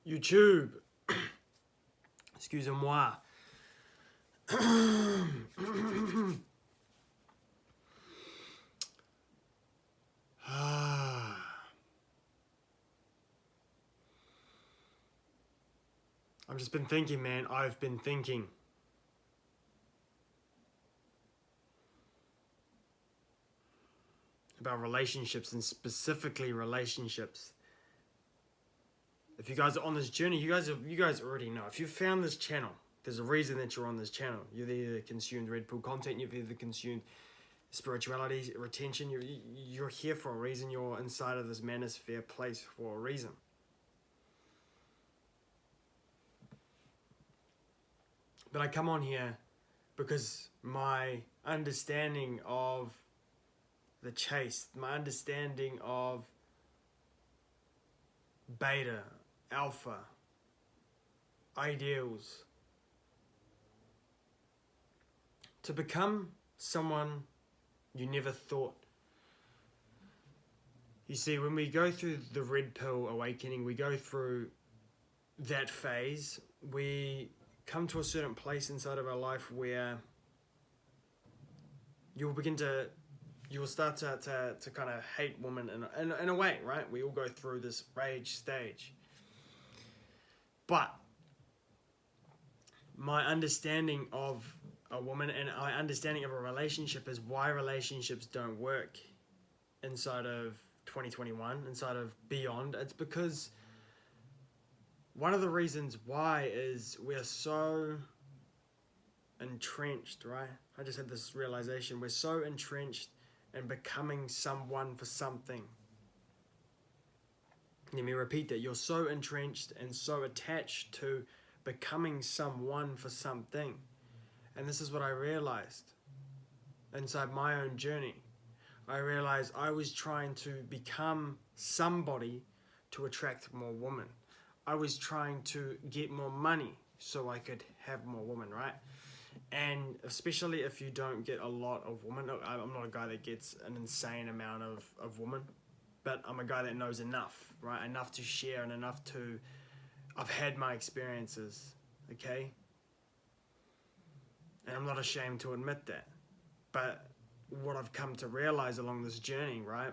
YouTube. Excusez-moi. I've just been thinking, man. I've been thinking. About relationships, and specifically relationships. If you guys are on this journey, you guys already know. If you've found this channel, there's a reason that you're on this channel. You've either consumed Red Pill content, you've either consumed spirituality, retention. You're here for a reason. You're inside of this manosphere place for a reason. But I come on here because my understanding of the chase, my understanding of beta, alpha, ideals, to become someone you never thought. You see, when we go through the Red Pill awakening, we go through that phase, we come to a certain place inside of our life where you'll start to kind of hate women in a way, right? We all go through this rage stage. But my understanding of a woman and my understanding of a relationship is why relationships don't work inside of 2021, inside of beyond. It's because one of the reasons why is we're so entrenched, right? I just had this realization. We're so entrenched in becoming someone for something. Let me repeat that. You're so entrenched and so attached to becoming someone for something. And this is what I realized inside my own journey. I realized I was trying to become somebody to attract more women. I was trying to get more money so I could have more women, right? And especially if you don't get a lot of women. I'm not a guy that gets an insane amount of women, but I'm a guy that knows enough, right? Enough to share and enough to... I've had my experiences, okay? And I'm not ashamed to admit that. But what I've come to realize along this journey, right,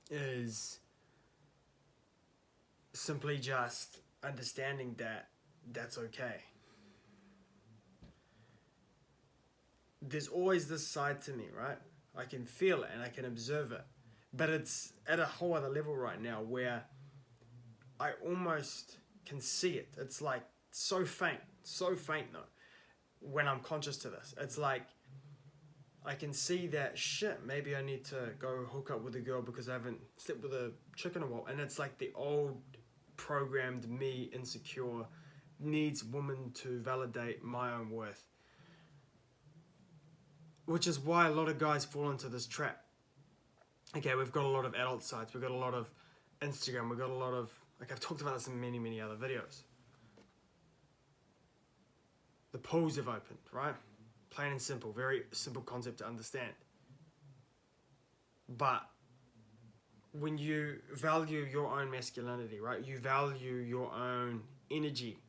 is simply just understanding that that's okay. There's always this side to me, right? I can feel it and I can observe it. But it's at a whole other level right now where I almost can see it. It's like so faint though, when I'm conscious to this. It's like I can see that shit, maybe I need to go hook up with a girl because I haven't slept with a chick in a while. And it's like the old programmed me, insecure, needs women to validate my own worth. Which is why a lot of guys fall into this trap. Okay, we've got a lot of adult sites, we've got a lot of Instagram, we've got a lot of... Like I've talked about this in many other videos. The pools have opened, right? Plain and simple, very simple concept to understand. But when you value your own masculinity, right? You value your own energy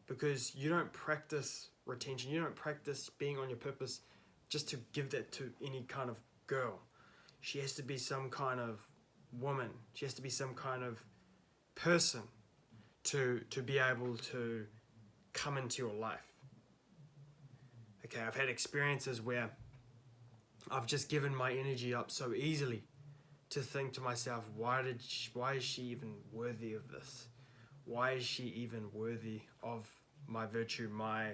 because you don't practice retention. You don't practice being on your purpose just to give that to any kind of girl. She has to be some kind of woman. She has to be some kind of person to be able to come into your life. Okay, I've had experiences where I've just given my energy up so easily to think to myself, why is she even worthy of this? Why is she even worthy of my virtue, my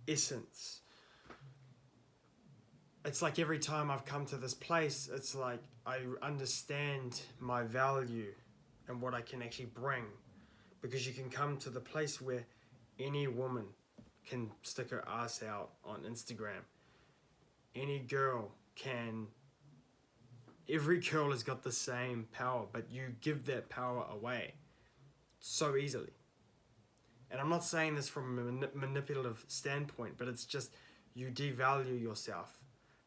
essence? It's like every time I've come to this place, it's like I understand my value and what I can actually bring. Because you can come to the place where any woman can stick her ass out on Instagram. Any girl can... Every girl has got the same power, but you give that power away so easily. And I'm not saying this from a manipulative standpoint, but it's just you devalue yourself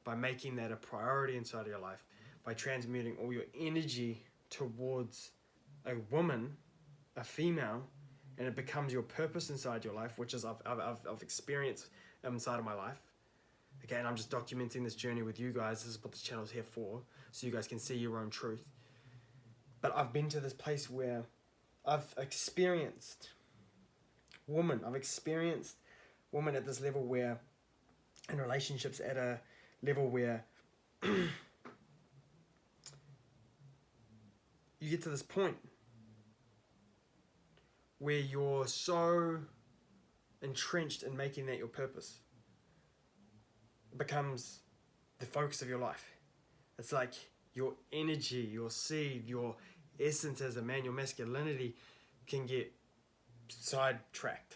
by making that a priority inside of your life, by transmuting all your energy towards a woman a female and it becomes your purpose inside your life, which is I've experienced inside of my life. Okay, and I'm just documenting this journey with you guys. This is what this channel is here for, so you guys can see your own truth. But I've been to this place where I've experienced women. I've experienced women at this level where, in relationships at a level where you get to this point where you're so entrenched in making that your purpose. It becomes the focus of your life. It's like your energy, your seed, your essence as a man, your masculinity can get sidetracked.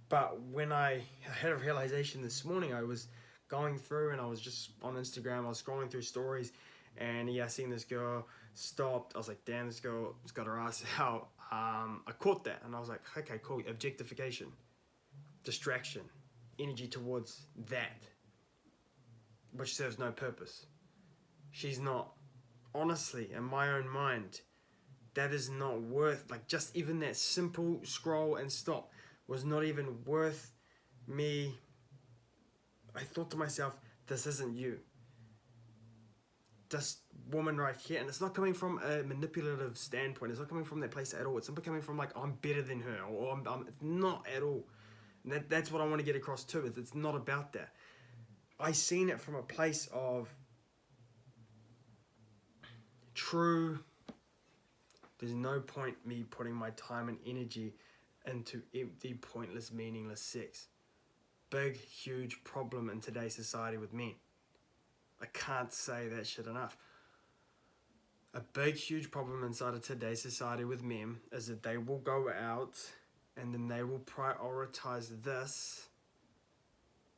But when I had a realization this morning, I was going through and I was just on Instagram, I was scrolling through stories, and I seen this girl stopped. I was like, damn, this girl's got her ass out. I caught that and I was like, okay, cool. Objectification, distraction, energy towards that, which serves no purpose. She's not, honestly, in my own mind, that is not worth, like, just even that simple scroll and stop was not even worth me. I thought to myself, this isn't you. This woman right here, and it's not coming from a manipulative standpoint, it's not coming from that place at all. It's not coming from like, I'm better than her, or it's not at all. And that's what I want to get across too, is it's not about that. I seen it from a place of true, there's no point me putting my time and energy into empty, pointless, meaningless sex. Big, huge problem in today's society with men. I can't say that shit enough. A big, huge problem inside of today's society with men is that they will go out and then they will prioritize this,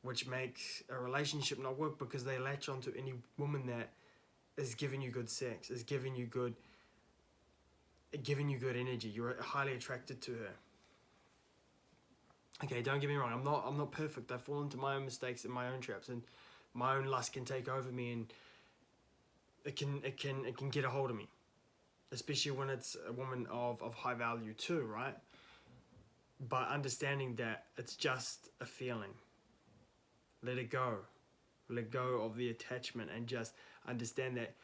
which makes a relationship not work because they latch onto any woman that is giving you good sex, is giving you good energy. You're highly attracted to her. Okay, don't get me wrong. I'm not perfect. I fall into my own mistakes and my own traps, and my own lust can take over me, and it can get a hold of me, especially when it's a woman of high value too, right? But understanding that it's just a feeling. Let it go. Let go of the attachment and just understand that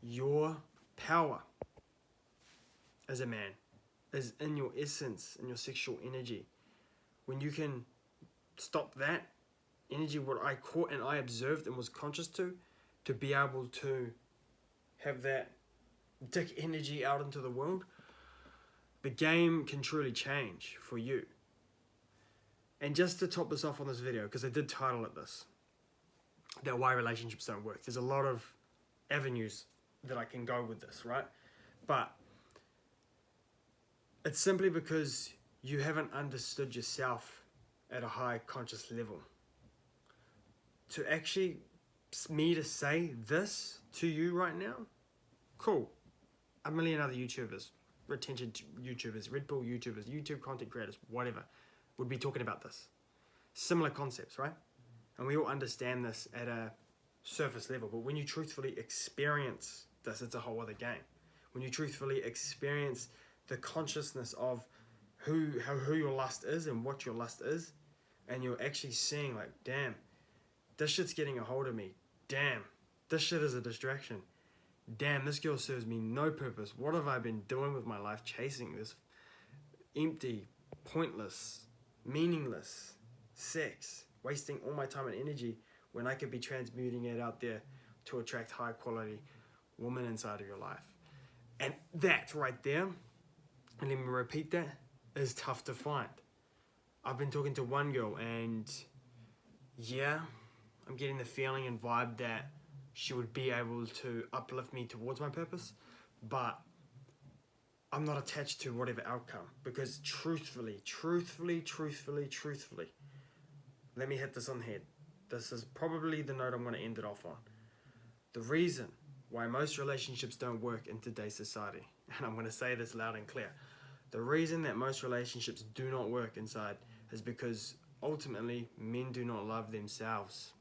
your power as a man is in your essence, in your sexual energy. When you can stop that energy, what I caught and I observed and was conscious to be able to have that dick energy out into the world, the game can truly change for you. And just to top this off on this video, because I did title it this, that why relationships don't work. There's a lot of avenues that I can go with this, right? But it's simply because you haven't understood yourself at a high conscious level. To actually, me to say this to you right now, cool. A million other YouTubers, retention YouTubers, Red Bull YouTubers, YouTube content creators, whatever, would be talking about this. Similar concepts, right? And we all understand this at a surface level, but when you truthfully experience this, it's a whole other game. When you truthfully experience the consciousness of who your lust is and what your lust is, and you're actually seeing like, damn, this shit's getting a hold of me. Damn, this shit is a distraction. Damn, this girl serves me no purpose. What have I been doing with my life, chasing this empty, pointless, meaningless sex, wasting all my time and energy when I could be transmuting it out there to attract high quality woman inside of your life. And that right there, and let me repeat that, is tough to find. I've been talking to one girl and yeah, I'm getting the feeling and vibe that she would be able to uplift me towards my purpose, but I'm not attached to whatever outcome, because truthfully, let me hit this on the head. This is probably the note I'm going to end it off on. The reason why most relationships don't work in today's society, and I'm going to say this loud and clear, the reason that most relationships do not work inside is because ultimately men do not love themselves.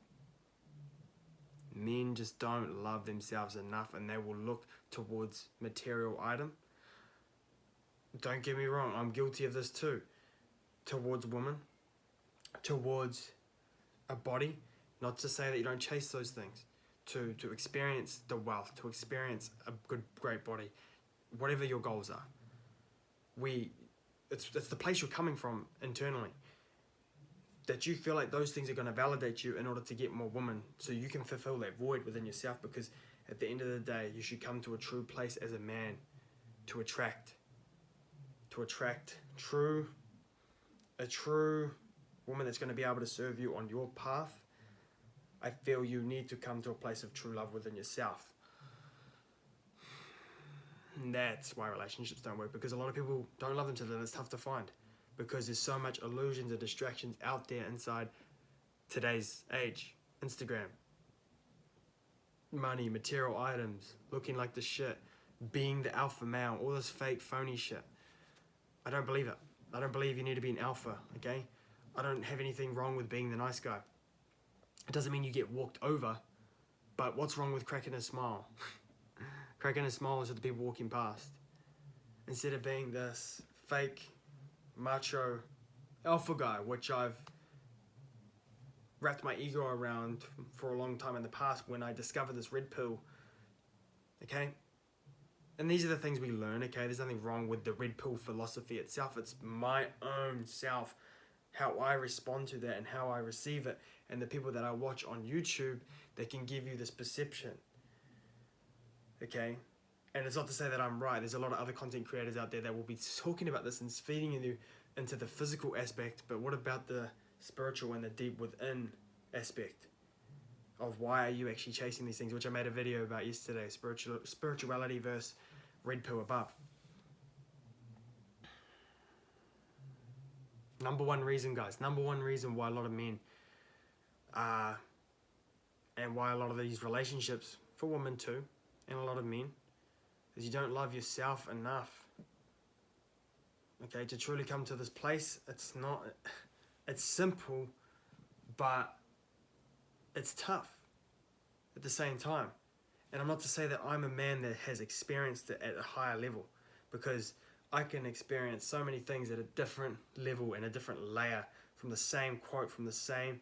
Men just don't love themselves enough, and they will look towards material item Don't get me wrong, I'm guilty of this too. Towards women, towards a body. Not to say that you don't chase those things. To experience the wealth, to experience a great body, whatever your goals are. It's the place you're coming from internally. That you feel like those things are going to validate you in order to get more women, so you can fulfill that void within yourself. Because at the end of the day, you should come to a true place as a man to attract a true woman that's going to be able to serve you on your path. I feel you need to come to a place of true love within yourself. And that's why relationships don't work, because a lot of people don't love themselves, and it's tough to find because there's so much illusions and distractions out there inside today's age. Instagram, money, material items, looking like the shit, being the alpha male, all this fake, phony shit. I don't believe it. I don't believe you need to be an alpha, okay? I don't have anything wrong with being the nice guy. It doesn't mean you get walked over, but what's wrong with cracking a smile? Cracking a smile is to the people walking past. Instead of being this fake, macho alpha guy, which I've wrapped my ego around for a long time in the past when I discovered this red pill, okay? And these are the things we learn, okay? There's nothing wrong with the red pill philosophy itself. It's my own self, how I respond to that and how I receive it. And the people that I watch on YouTube, they can give you this perception, okay? And it's not to say that I'm right. There's a lot of other content creators out there that will be talking about this and feeding you into the physical aspect, but what about the spiritual and the deep within aspect of why are you actually chasing these things, which I made a video about yesterday, spirituality versus red pill above. Number one reason, guys, number one reason why a lot of men and why a lot of these relationships, for women too, and a lot of men, is you don't love yourself enough. Okay, to truly come to this place, it's simple, but it's tough at the same time. And I'm not to say that I'm a man that has experienced it at a higher level, because I can experience so many things at a different level and a different layer from the same quote, from the same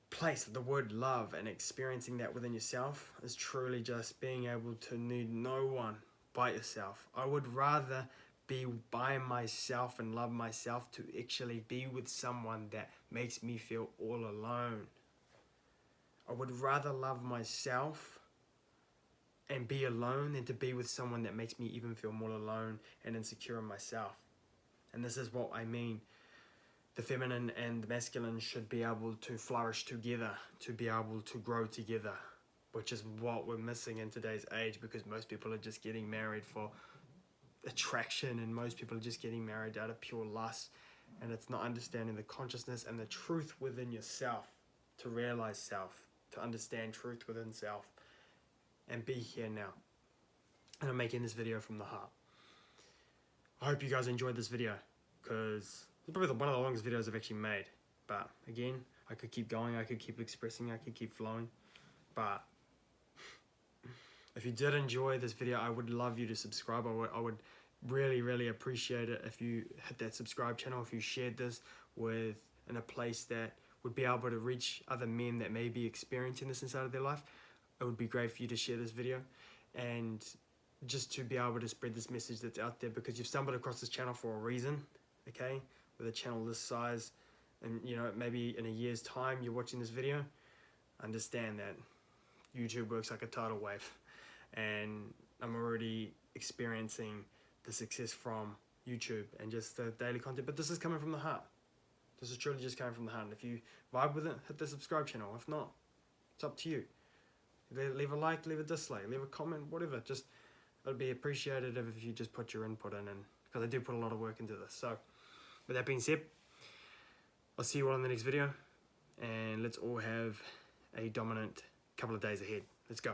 place. The word love and experiencing that within yourself is truly just being able to need no one but yourself. I would rather be by myself and love myself to actually be with someone that makes me feel all alone. I would rather love myself and be alone than to be with someone that makes me even feel more alone and insecure in myself. And this is what I mean. The feminine and the masculine should be able to flourish together, to be able to grow together, which is what we're missing in today's age, because most people are just getting married for attraction, and most people are just getting married out of pure lust, and it's not understanding the consciousness and the truth within yourself, to realize self, to understand truth within self, and be here now. And I'm making this video from the heart. I hope you guys enjoyed this video, because it's probably one of the longest videos I've actually made. But again, I could keep going, I could keep expressing, I could keep flowing. But if you did enjoy this video, I would love you to subscribe. I would really, really appreciate it if you hit that subscribe channel, if you shared this in a place that would be able to reach other men that may be experiencing this inside of their life. It would be great for you to share this video and just to be able to spread this message that's out there, because you've stumbled across this channel for a reason, okay? With a channel this size, and you know, maybe in a year's time you're watching this video, understand that YouTube works like a tidal wave, and I'm already experiencing the success from YouTube and just the daily content, but this is coming from the heart. This is truly just coming from the heart. And if you vibe with it, hit the subscribe channel. If not, it's up to you. Leave a like, leave a dislike, leave a comment, whatever. Just, it'd be appreciated if you just put your input in, and because I do put a lot of work into this. So with that being said, I'll see you all in the next video, and let's all have a dominant couple of days ahead. Let's go.